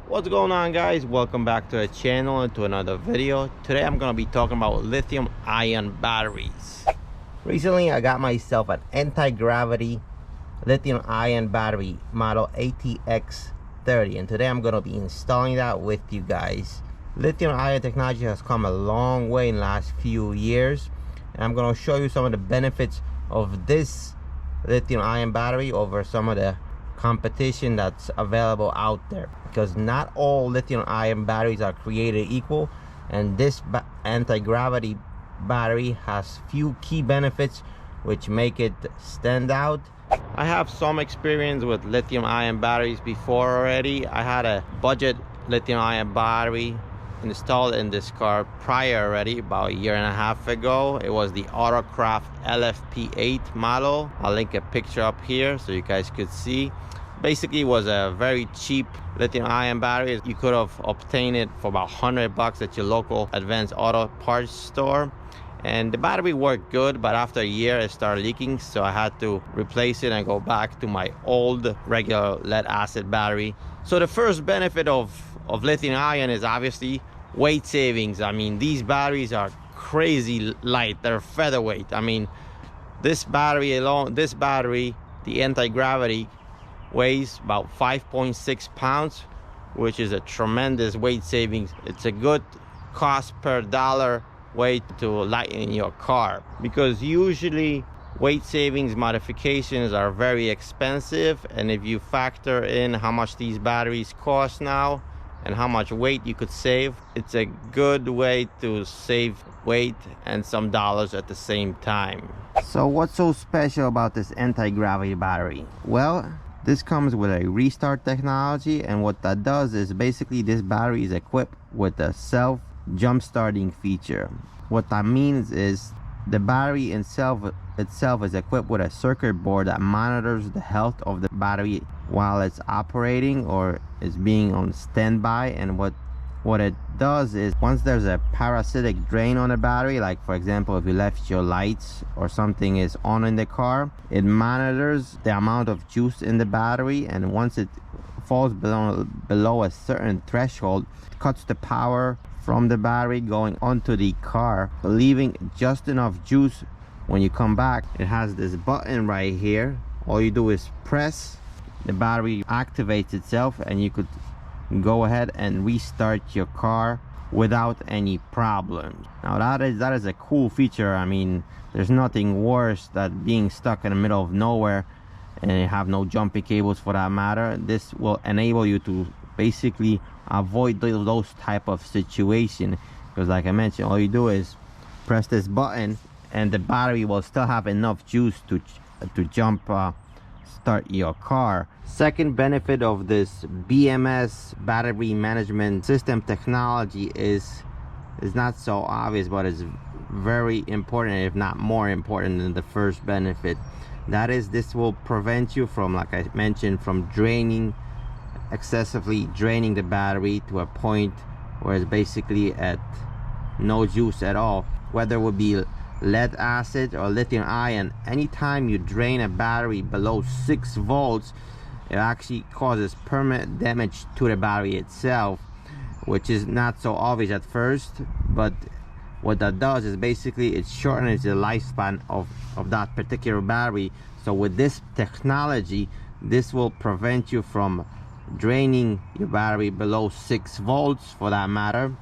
What's going on, guys? Welcome back to the channel and to another video. Today I'm going to be talking about lithium ion batteries. Recently I got myself an Antigravity lithium ion battery model ATX30, and today I'm going to be installing that with you guys. Lithium ion technology has come a long way in the last few years, and I'm going to show you some of the benefits of this lithium ion battery over some of the competition that's available out there, because not all lithium ion batteries are created equal, and this anti-gravity battery has few key benefits which make it stand out. I have some experience with lithium ion batteries before already. I had a budget lithium ion battery installed in this car prior already, about a year and a half ago. It was the Autocraft LFP8 model. I'll link a picture up here so you guys could see. Basically, it was a very cheap lithium ion battery. You could have obtained it for about $100 at your local Advanced Auto Parts store, and the battery worked good, but after a year it started leaking, so I had to replace it and go back to my old regular lead acid battery. So the first benefit of lithium ion is obviously weight savings. I mean, these batteries are crazy light. They're featherweight. I mean, this battery alone, the anti-gravity, weighs about 5.6 pounds, which is a tremendous weight savings. It's a good cost per dollar way to lighten your car, because usually weight savings modifications are very expensive, and if you factor in how much these batteries cost now and how much weight you could save, it's a good way to save weight and some dollars at the same time. So what's so special about this anti-gravity battery? Well, this comes with a restart technology, and what that does is basically this battery is equipped with a self jump starting feature. What that means is the battery itself is equipped with a circuit board that monitors the health of the battery while it's operating or is being on standby. And what it does is, once there's a parasitic drain on the battery, like for example if you left your lights or something is on in the car, it monitors the amount of juice in the battery, and once it falls below a certain threshold, it cuts the power from the battery going onto the car, leaving just enough juice. When you come back, it has this button right here. All you do is press, the battery activates itself, and you could go ahead and restart your car without any problems. Now that is a cool feature. I mean, there's nothing worse than being stuck in the middle of nowhere and you have no jumping cables for that matter. This will enable you to basically avoid those type of situation, because like I mentioned, all you do is press this button and the battery will still have enough juice to start your car. Second benefit of this BMS battery management system technology is not so obvious, but it's very important, if not more important than the first benefit. That is, this will prevent you from, like I mentioned, from excessively draining the battery to a point where it's basically at no juice at all. Whether it would be lead acid or lithium ion, anytime you drain a battery below 6 volts, it actually causes permanent damage to the battery itself, which is not so obvious at first, but what that does is basically it shortens the lifespan of that particular battery. So with this technology, this will prevent you from draining your battery below 6 volts for that matter,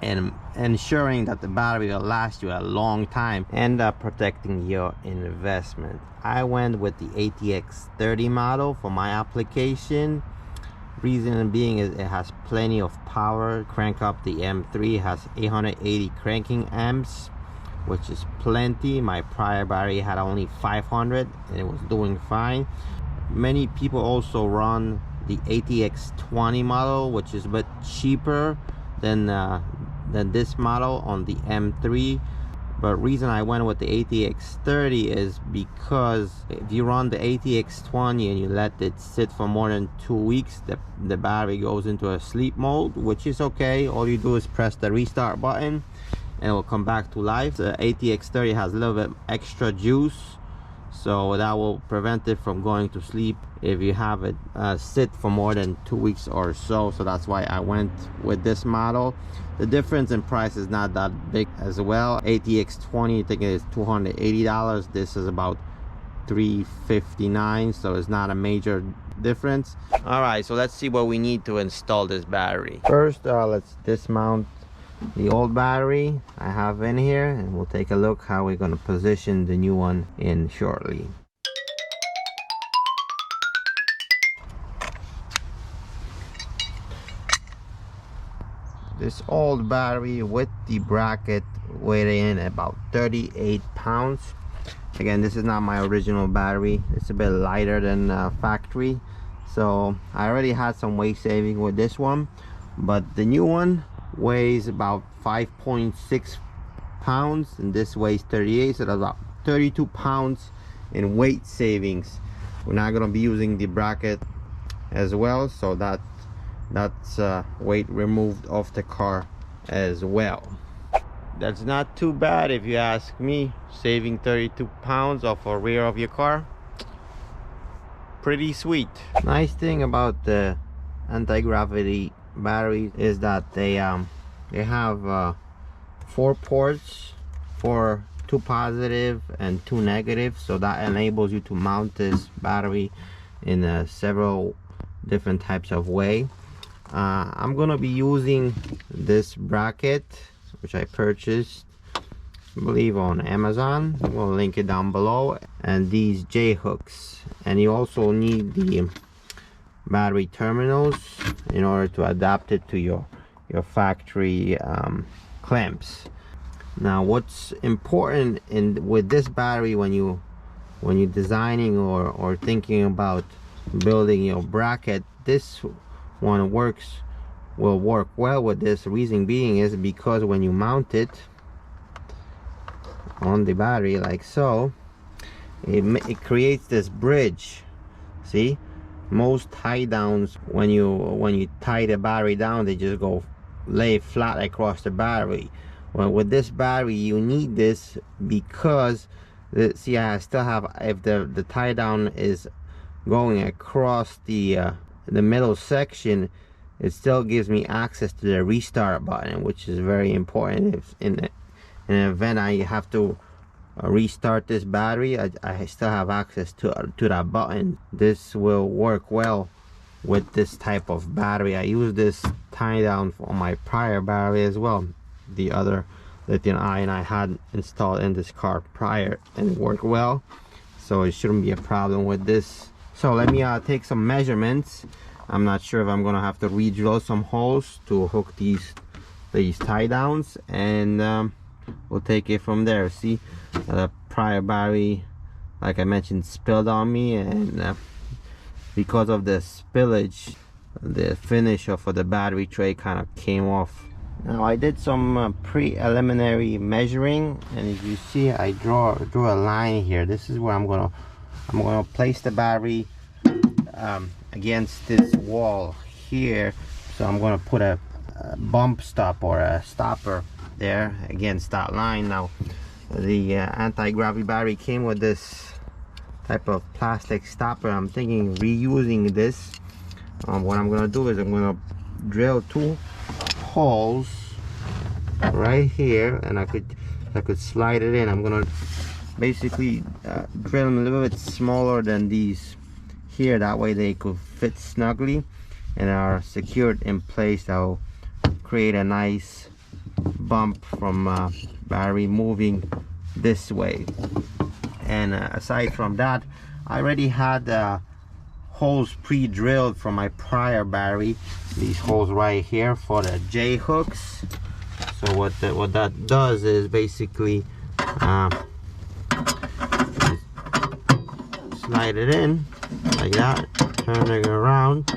and ensuring that the battery will last you a long time and protecting your investment. I went with the ATX30 model for my application. Reason being is it has plenty of power. Crank up the M3 has 880 cranking amps, which is plenty. My prior battery had only 500 and it was doing fine. Many people also run the ATX20 model, which is a bit cheaper than this model on the M3. But reason I went with the ATX30 is because if you run the ATX20 and you let it sit for more than 2 weeks, the battery goes into a sleep mode, which is okay. All you do is press the restart button and it will come back to life. The ATX30 has a little bit extra juice, so that will prevent it from going to sleep if you have it sit for more than 2 weeks or so. So that's why I went with this model. The difference in price is not that big as well. ATX 20, I think it is $280. This is about $359, so it's not a major difference. All right, so let's see what we need to install this battery. First, let's dismount the old battery I have in here, and we'll take a look how we're going to position the new one in shortly. This old battery with the bracket weighed in about 38 pounds. Again, this is not my original battery. It's a bit lighter than factory, so I already had some weight saving with this one, but the new one weighs about 5.6 pounds and this weighs 38, so that's about 32 pounds in weight savings. We're not going to be using the bracket as well, so that's weight removed off the car as well. That's not too bad if you ask me. Saving 32 pounds off the rear of your car, pretty sweet. Nice thing about the anti-gravity batteries is that they have 4 ports, 2 positive and 2 negative, so that enables you to mount this battery in several different types of way. I'm gonna be using this bracket, which I purchased, I believe, on Amazon. We'll link it down below, and these J hooks, and you also need the battery terminals in order to adapt it to your factory clamps. Now, what's important with this battery when you're designing or thinking about building your bracket, this one will work well with this. Reason being is because when you mount it on the battery like so, it creates this bridge. See, most tie downs, when you tie the battery down, they just go lay flat across the battery. Well, with this battery you need this because see, I still have, if the tie down is going across the middle section, it still gives me access to the restart button, which is very important. If in an event I have to restart this battery, I still have access to that button. This will work well with this type of battery. I use this tie down on my prior battery as well, the other lithium ion I had installed in this car prior, and it worked well, so it shouldn't be a problem with this. So let me take some measurements. I'm not sure if I'm gonna have to re-drill some holes to hook these tie downs, and we'll take it from there. See, the prior battery, like I mentioned, spilled on me, and because of the spillage, the finish of the battery tray kind of came off. Now I did some preliminary measuring, and as you see, I drew a line here. This is where I'm gonna place the battery against this wall here. So I'm gonna put a bump stop or a stopper there against that line. Now the anti-gravity battery came with this type of plastic stopper. I'm thinking reusing this. What I'm gonna do is I'm gonna drill 2 holes right here, and I could slide it in. I'm gonna basically drill them a little bit smaller than these here, that way they could fit snugly and are secured in place. That will create a nice bump from battery moving this way. And aside from that, I already had holes pre-drilled from my prior battery. These holes right here for the J hooks. So what that does is basically slide it in like that, turning around,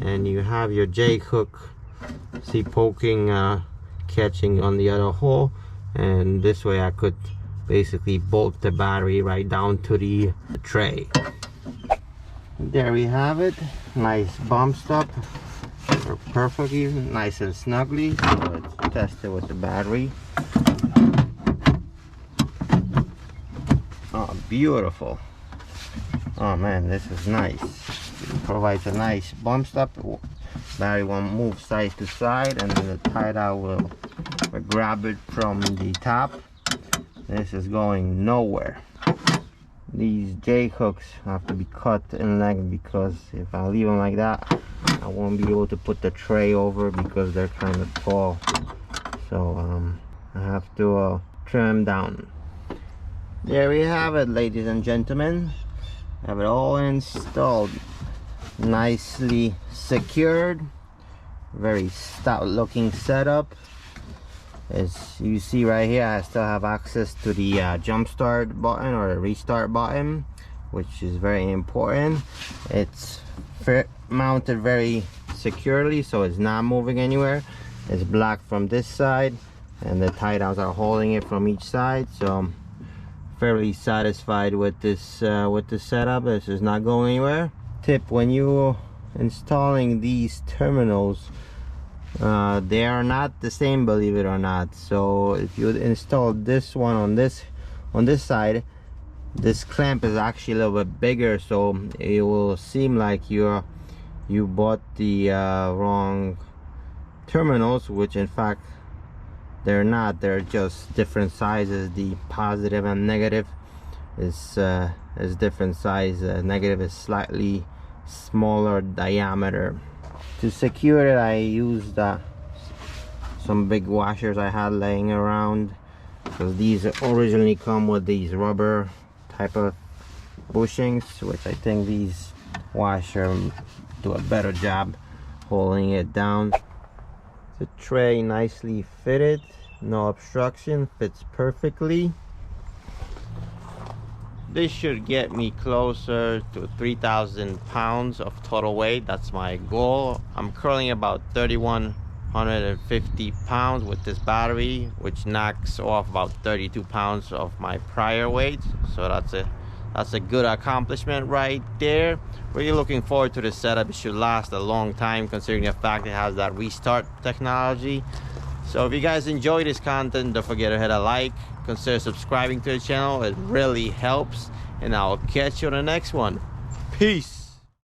and you have your J hook, see, poking, catching on the other hole, and this way I could basically bolt the battery right down to the tray. There we have it. Nice bump stop, perfectly nice and snugly. So let's test it with the battery. Oh, beautiful. Oh man, this is nice. It provides a nice bump stop. Battery won't move side to side, and the tie dowel will grab it from the top. This is going nowhere. These J hooks have to be cut in length, because if I leave them like that, I won't be able to put the tray over because they're kind of tall. So I have to trim them down. There we have it, ladies and gentlemen. I have it all installed, nicely secured. Very stout looking setup. As you see right here, I still have access to the jump start button or the restart button, which is very important. It's mounted very securely, so it's not moving anywhere. It's black from this side, and the tie downs are holding it from each side. So I'm fairly satisfied with this setup. This is not going anywhere. Tip: when you installing these terminals, they are not the same, believe it or not. So if you install this one on this side, this clamp is actually a little bit bigger, so it will seem like you bought the wrong terminals, which in fact they're not. They're just different sizes. The positive and negative is different size. Negative is slightly smaller diameter. To secure it, I used some big washers I had laying around, because these originally come with these rubber type of bushings, which I think these washers do a better job holding it down. The tray nicely fitted, no obstruction, fits perfectly. This should get me closer to 3,000 pounds of total weight. That's my goal. I'm currently about 3,150 pounds with this battery, which knocks off about 32 pounds of my prior weight. So that's a good accomplishment right there. Really looking forward to this setup. It should last a long time, considering the fact it has that restart technology. So if you guys enjoy this content, don't forget to hit a like, consider subscribing to the channel. It really helps, and I'll catch you on the next one. Peace.